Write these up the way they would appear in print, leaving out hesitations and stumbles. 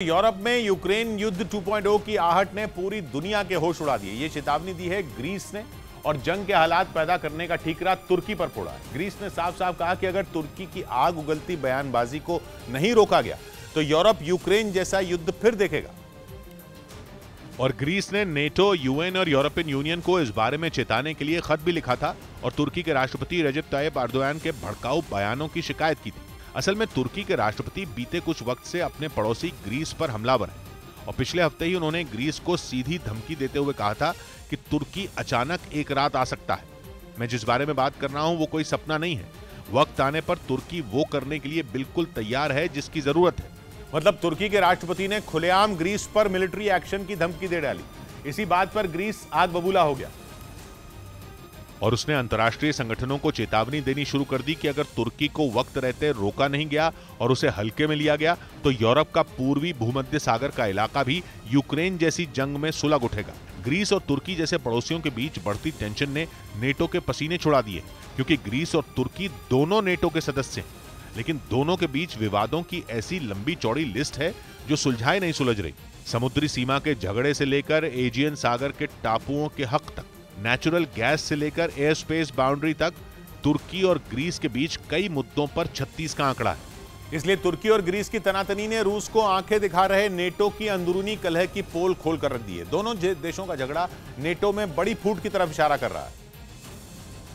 Europe में Ukraine युद्ध 2.0 की आहट ने पूरी दुनिया के होश उड़ा दिए। ये चेतावनी दी है ग्रीस ने और जंग के हालात पैदा करने का ठीकरा तुर्की पर फोड़ा है। ग्रीस ने साफ साफ कहा कि अगर तुर्की की आग उगलती बयानबाजी को नहीं रोका गया तो यूरोप यूक्रेन जैसा युद्ध फिर देखेगा। और ग्रीस ने नेटो, यूएन और यूरोपियन यूनियन को इस बारे में चेताने के लिए खत भी लिखा था और तुर्की के राष्ट्रपति रजब तायिप एर्दोगान के भड़काऊ बयानों की शिकायत की थी। असल में तुर्की के राष्ट्रपति बीते कुछ वक्त से अपने पड़ोसी ग्रीस पर हमलावर हैं और पिछले हफ्ते ही उन्होंने ग्रीस को सीधी धमकी देते हुए कहा था कि तुर्की अचानक एक रात आ सकता है। मैं जिस बारे में बात कर रहा हूं वो कोई सपना नहीं है। वक्त आने पर तुर्की वो करने के लिए बिल्कुल तैयार है जिसकी जरूरत है। मतलब तुर्की के राष्ट्रपति ने खुलेआम ग्रीस पर मिलिट्री एक्शन की धमकी दे डाली। इसी बात पर ग्रीस आग बबूला हो गया और उसने अंतर्राष्ट्रीय संगठनों को चेतावनी देनी शुरू कर दी कि अगर तुर्की को वक्त रहते रोका नहीं गया और उसे हल्के में लिया गया तो यूरोप का पूर्वी भूमध्य सागर का इलाका भी यूक्रेन जैसी जंग में सुलग उठेगा। ग्रीस और तुर्की जैसे पड़ोसियों के बीच बढ़ती टेंशन ने नेटो के पसीने छुड़ा दिए, क्योंकि ग्रीस और तुर्की दोनों नेटो के सदस्य हैं, लेकिन दोनों के बीच विवादों की ऐसी लंबी चौड़ी लिस्ट है जो सुलझाई नहीं सुलझ रही। समुद्री सीमा के झगड़े से लेकर एजियन सागर के टापुओं के हक तक, नेचुरल गैस से लेकर एयर स्पेस बाउंड्री तक, तुर्की और ग्रीस के बीच कई मुद्दों पर 36 का आंकड़ा है। इसलिए तुर्की और ग्रीस की तनातनी ने रूस को आंखें दिखा रहे नेटो की अंदरूनी कलह की पोल खोल कर रख दी है। दोनों देशों का झगड़ा नेटो में बड़ी फूट की तरफ इशारा कर रहा है।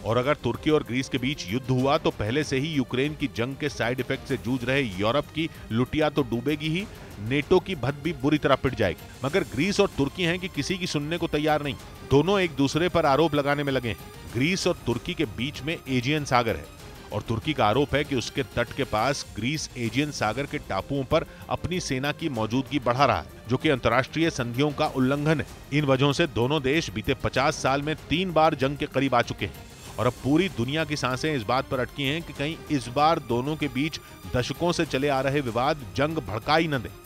और अगर तुर्की और ग्रीस के बीच युद्ध हुआ तो पहले से ही यूक्रेन की जंग के साइड इफेक्ट से जूझ रहे यूरोप की लुटिया तो डूबेगी ही, नेटो की भद भी बुरी तरह पिट जाएगी। मगर ग्रीस और तुर्की हैं कि किसी की सुनने को तैयार नहीं। दोनों एक दूसरे पर आरोप लगाने में लगे हैं। ग्रीस और तुर्की के बीच में एजियन सागर है और तुर्की का आरोप है कि उसके तट के पास ग्रीस एजियन सागर के टापुओं पर अपनी सेना की मौजूदगी बढ़ा रहा है, जो कि अंतर्राष्ट्रीय संधियों का उल्लंघन है। इन वजहों से दोनों देश बीते 50 साल में 3 बार जंग के करीब आ चुके हैं और अब पूरी दुनिया की सांसें इस बात पर अटकी हैं कि कहीं इस बार दोनों के बीच दशकों से चले आ रहे विवाद जंग भड़का ही न दे।